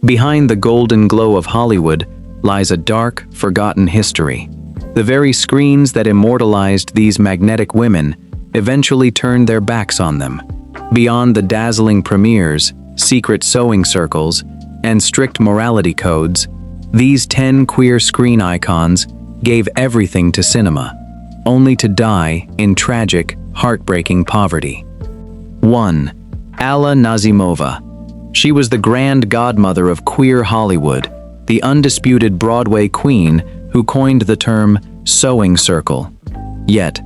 Behind the golden glow of Hollywood lies a dark, forgotten history. The very screens that immortalized these magnetic women eventually turned their backs on them. Beyond the dazzling premieres, secret sewing circles, and strict morality codes, these 10 queer screen icons gave everything to cinema, only to die in tragic, heartbreaking poverty. 1. Alla Nazimova. She was the grand godmother of queer Hollywood, the undisputed Broadway queen who coined the term sewing circle. Yet,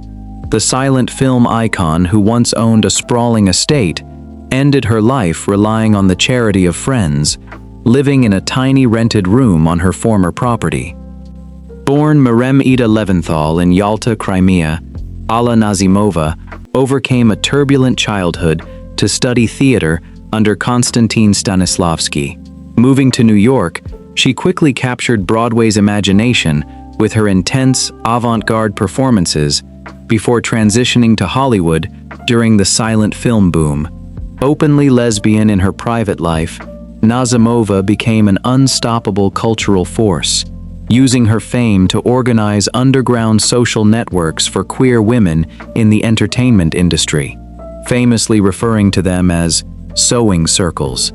the silent film icon who once owned a sprawling estate ended her life relying on the charity of friends, living in a tiny rented room on her former property. Born Mirem Ida Leventhal in Yalta, Crimea, Alla Nazimova overcame a turbulent childhood to study theater under Konstantin Stanislavski. Moving to New York, she quickly captured Broadway's imagination with her intense, avant-garde performances before transitioning to Hollywood during the silent film boom. Openly lesbian in her private life, Nazimova became an unstoppable cultural force, using her fame to organize underground social networks for queer women in the entertainment industry, famously referring to them as sewing circles.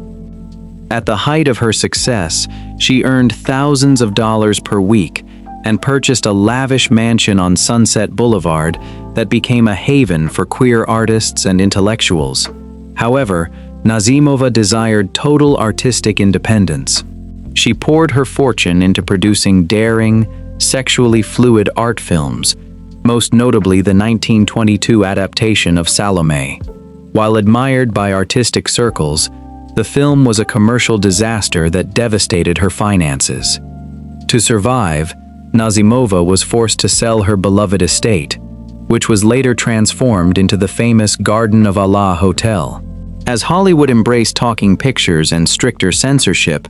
At the height of her success, she earned thousands of dollars per week and purchased a lavish mansion on Sunset Boulevard that became a haven for queer artists and intellectuals. However, Nazimova desired total artistic independence. She poured her fortune into producing daring, sexually fluid art films, most notably the 1922 adaptation of Salome. While admired by artistic circles, the film was a commercial disaster that devastated her finances. To survive, Nazimova was forced to sell her beloved estate, which was later transformed into the famous Garden of Allah Hotel. As Hollywood embraced talking pictures and stricter censorship,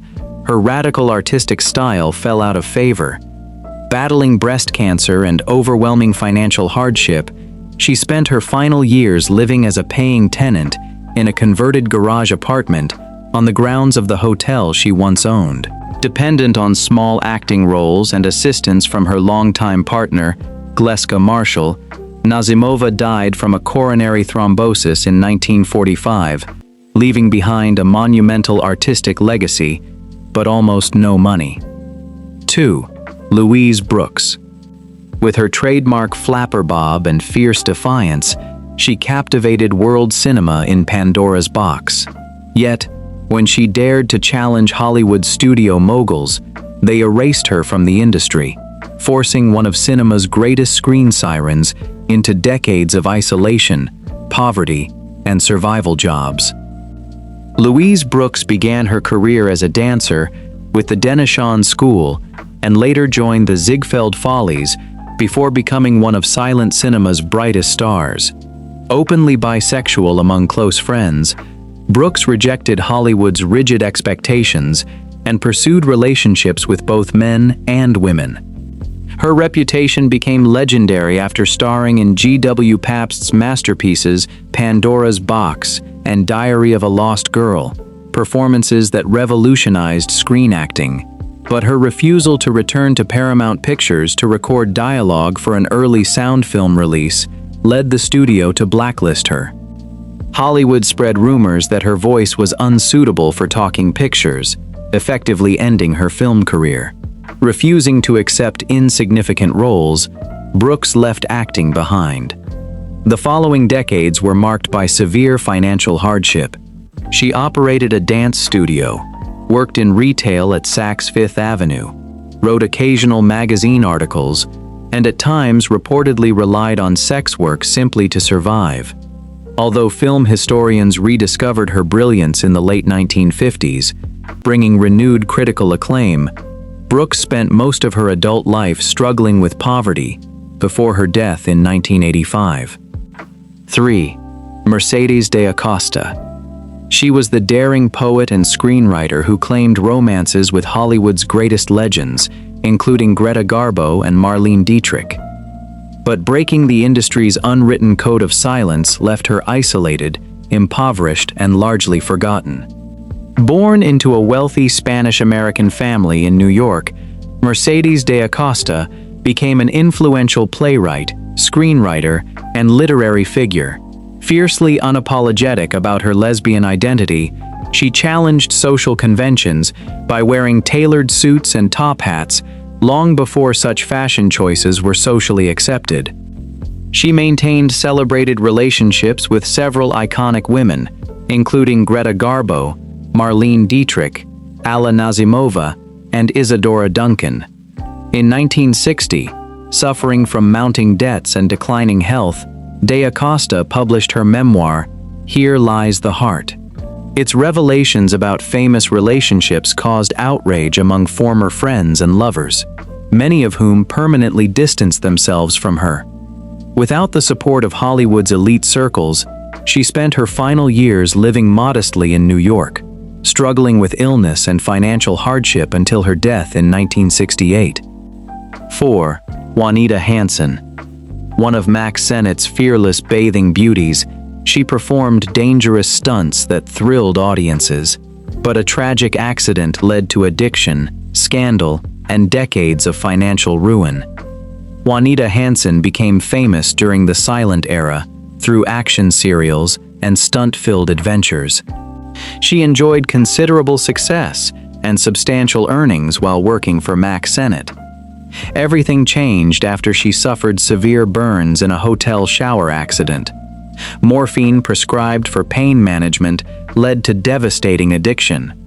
her radical artistic style fell out of favor. Battling breast cancer and overwhelming financial hardship, she spent her final years living as a paying tenant in a converted garage apartment on the grounds of the hotel she once owned. Dependent on small acting roles and assistance from her longtime partner, Gleska Marshall, Nazimova died from a coronary thrombosis in 1945, leaving behind a monumental artistic legacy, but almost no money. 2. Louise Brooks. With her trademark flapper bob and fierce defiance, she captivated world cinema in Pandora's box. Yet, when she dared to challenge Hollywood studio moguls, they erased her from the industry, forcing one of cinema's greatest screen sirens into decades of isolation, poverty, and survival jobs. Louise Brooks began her career as a dancer with the Denishan School and later joined the Ziegfeld Follies before becoming one of silent cinema's brightest stars. Openly bisexual among close friends, Brooks rejected Hollywood's rigid expectations and pursued relationships with both men and women. Her reputation became legendary after starring in G.W. Pabst's masterpieces Pandora's Box and Diary of a Lost Girl, performances that revolutionized screen acting. But her refusal to return to Paramount Pictures to record dialogue for an early sound film release led the studio to blacklist her. Hollywood spread rumors that her voice was unsuitable for talking pictures, effectively ending her film career. Refusing to accept insignificant roles, Brooks left acting behind. The following decades were marked by severe financial hardship. She operated a dance studio, worked in retail at Saks Fifth Avenue, wrote occasional magazine articles, and at times reportedly relied on sex work simply to survive. Although film historians rediscovered her brilliance in the late 1950s, bringing renewed critical acclaim, Brooks spent most of her adult life struggling with poverty before her death in 1985. 3. Mercedes de Acosta. She was the daring poet and screenwriter who claimed romances with Hollywood's greatest legends, including Greta Garbo and Marlene Dietrich. But breaking the industry's unwritten code of silence left her isolated, impoverished, and largely forgotten. Born into a wealthy Spanish-American family in New York, Mercedes de Acosta became an influential playwright, screenwriter, and literary figure. Fiercely unapologetic about her lesbian identity, she challenged social conventions by wearing tailored suits and top hats long before such fashion choices were socially accepted. She maintained celebrated relationships with several iconic women, including Greta Garbo, Marlene Dietrich, Alla Nazimova, and Isadora Duncan. In 1960, suffering from mounting debts and declining health, de Acosta published her memoir, Here Lies the Heart. Its revelations about famous relationships caused outrage among former friends and lovers, many of whom permanently distanced themselves from her. Without the support of Hollywood's elite circles, she spent her final years living modestly in New York, struggling with illness and financial hardship until her death in 1968. 4. Juanita Hansen. One of Max Sennett's fearless bathing beauties, she performed dangerous stunts that thrilled audiences, but a tragic accident led to addiction, scandal, and decades of financial ruin. Juanita Hansen became famous during the silent era through action serials and stunt-filled adventures. She enjoyed considerable success and substantial earnings while working for Max Sennett. Everything changed after she suffered severe burns in a hotel shower accident. Morphine prescribed for pain management led to devastating addiction.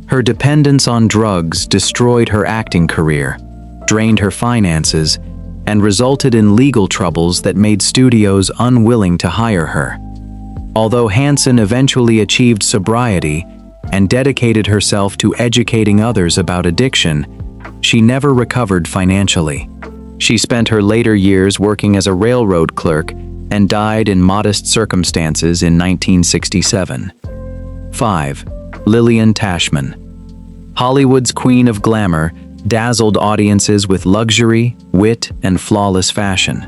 Her dependence on drugs destroyed her acting career, drained her finances, and resulted in legal troubles that made studios unwilling to hire her. Although Hansen eventually achieved sobriety and dedicated herself to educating others about addiction, she never recovered financially. She spent her later years working as a railroad clerk and died in modest circumstances in 1967. 5. Lillian Tashman. Hollywood's queen of glamour, dazzled audiences with luxury, wit, and flawless fashion.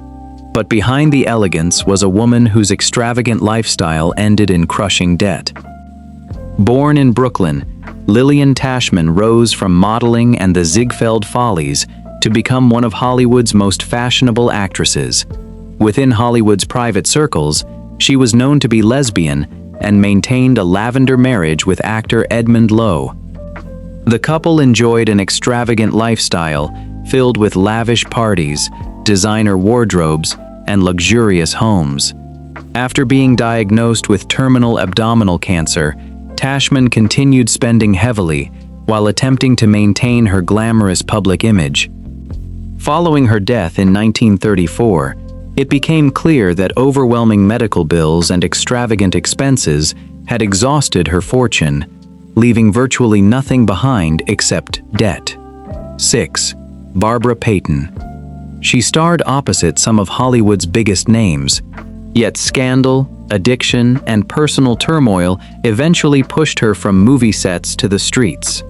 But behind the elegance was a woman whose extravagant lifestyle ended in crushing debt. Born in Brooklyn, Lillian Tashman rose from modeling and the Ziegfeld Follies to become one of Hollywood's most fashionable actresses. Within Hollywood's private circles, she was known to be lesbian and maintained a lavender marriage with actor Edmund Lowe. The couple enjoyed an extravagant lifestyle filled with lavish parties, designer wardrobes, and luxurious homes. After being diagnosed with terminal abdominal cancer, Tashman continued spending heavily while attempting to maintain her glamorous public image. Following her death in 1934, it became clear that overwhelming medical bills and extravagant expenses had exhausted her fortune, leaving virtually nothing behind except debt. 6. Barbara Payton. She starred opposite some of Hollywood's biggest names, yet scandal, addiction, and personal turmoil eventually pushed her from movie sets to the streets.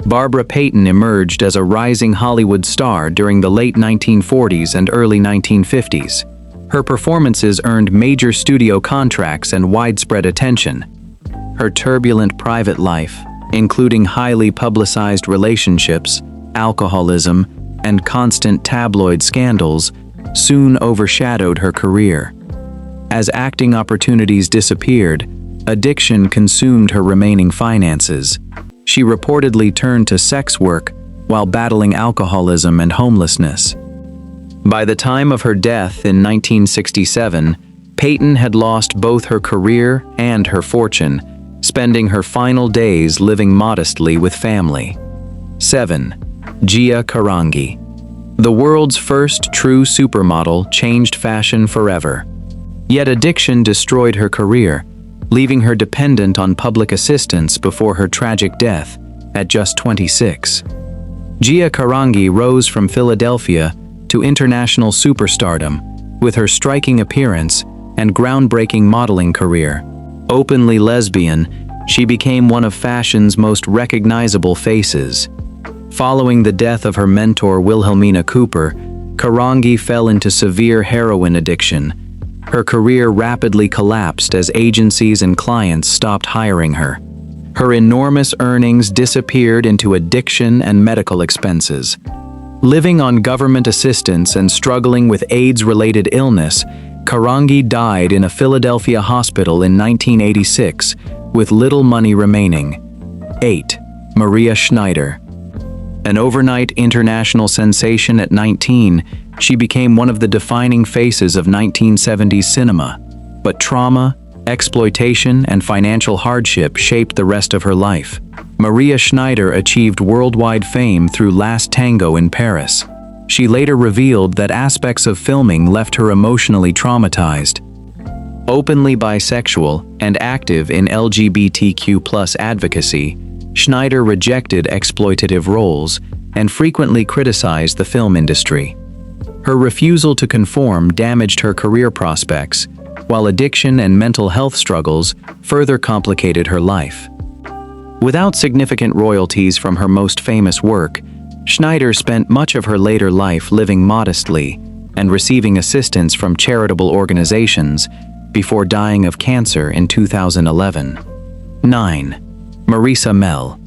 Barbara Payton emerged as a rising Hollywood star during the late 1940s and early 1950s. Her performances earned major studio contracts and widespread attention. Her turbulent private life, including highly publicized relationships, alcoholism, and constant tabloid scandals, soon overshadowed her career. As acting opportunities disappeared, addiction consumed her remaining finances. She reportedly turned to sex work while battling alcoholism and homelessness. By the time of her death in 1967, Payton had lost both her career and her fortune, spending her final days living modestly with family. 7. Gia Karangi. The world's first true supermodel changed fashion forever. Yet addiction destroyed her career, leaving her dependent on public assistance before her tragic death at just 26. Gia Karangi rose from Philadelphia to international superstardom with her striking appearance and groundbreaking modeling career. Openly lesbian, she became one of fashion's most recognizable faces. Following the death of her mentor Wilhelmina Cooper, Karangi fell into severe heroin addiction. Her career rapidly collapsed as agencies and clients stopped hiring her. Her enormous earnings disappeared into addiction and medical expenses. Living on government assistance and struggling with AIDS-related illness, Karangi died in a Philadelphia hospital in 1986, with little money remaining. 8. Maria Schneider. An overnight international sensation at 19, she became one of the defining faces of 1970s cinema. But trauma, exploitation, and financial hardship shaped the rest of her life. Maria Schneider achieved worldwide fame through Last Tango in Paris. She later revealed that aspects of filming left her emotionally traumatized. Openly bisexual and active in LGBTQ+ advocacy, Schneider rejected exploitative roles and frequently criticized the film industry. Her refusal to conform damaged her career prospects, while addiction and mental health struggles further complicated her life. Without significant royalties from her most famous work, Schneider spent much of her later life living modestly and receiving assistance from charitable organizations before dying of cancer in 2011. 9. Marisa Mell.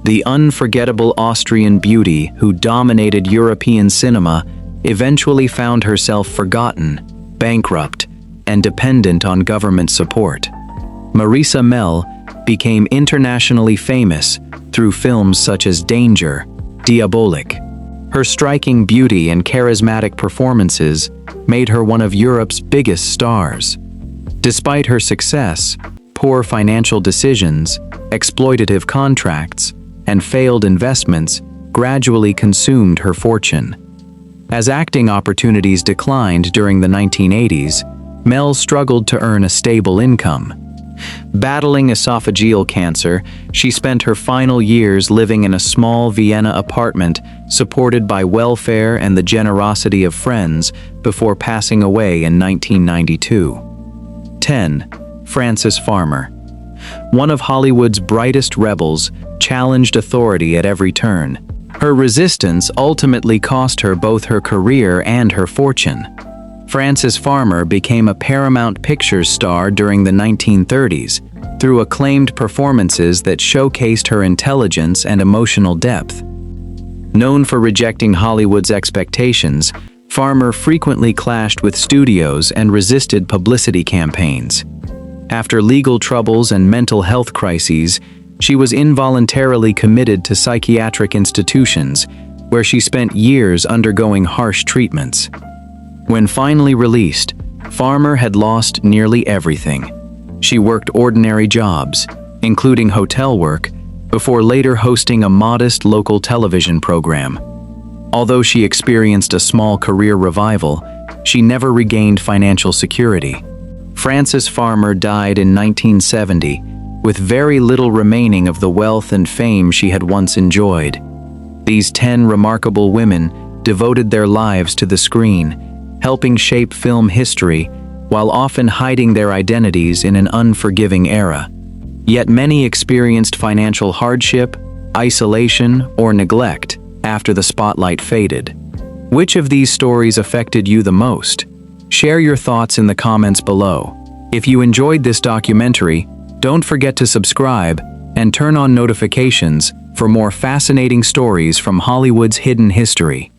The unforgettable Austrian beauty who dominated European cinema eventually found herself forgotten, bankrupt, and dependent on government support. Marisa Mell became internationally famous through films such as Danger, Diabolik. Her striking beauty and charismatic performances made her one of Europe's biggest stars. Despite her success, poor financial decisions, exploitative contracts, and failed investments gradually consumed her fortune. As acting opportunities declined during the 1980s, Mell struggled to earn a stable income. Battling esophageal cancer, she spent her final years living in a small Vienna apartment supported by welfare and the generosity of friends before passing away in 1992. 10. Frances Farmer. One of Hollywood's brightest rebels, challenged authority at every turn. Her resistance ultimately cost her both her career and her fortune. Frances Farmer became a Paramount Pictures star during the 1930s through acclaimed performances that showcased her intelligence and emotional depth. Known for rejecting Hollywood's expectations, Farmer frequently clashed with studios and resisted publicity campaigns. After legal troubles and mental health crises, she was involuntarily committed to psychiatric institutions, where she spent years undergoing harsh treatments. When finally released, Farmer had lost nearly everything. She worked ordinary jobs, including hotel work, before later hosting a modest local television program. Although she experienced a small career revival, she never regained financial security. Frances Farmer died in 1970, with very little remaining of the wealth and fame she had once enjoyed. These 10 remarkable women devoted their lives to the screen, helping shape film history while often hiding their identities in an unforgiving era. Yet many experienced financial hardship, isolation, or neglect after the spotlight faded. Which of these stories affected you the most? Share your thoughts in the comments below. If you enjoyed this documentary, don't forget to subscribe and turn on notifications for more fascinating stories from Hollywood's hidden history.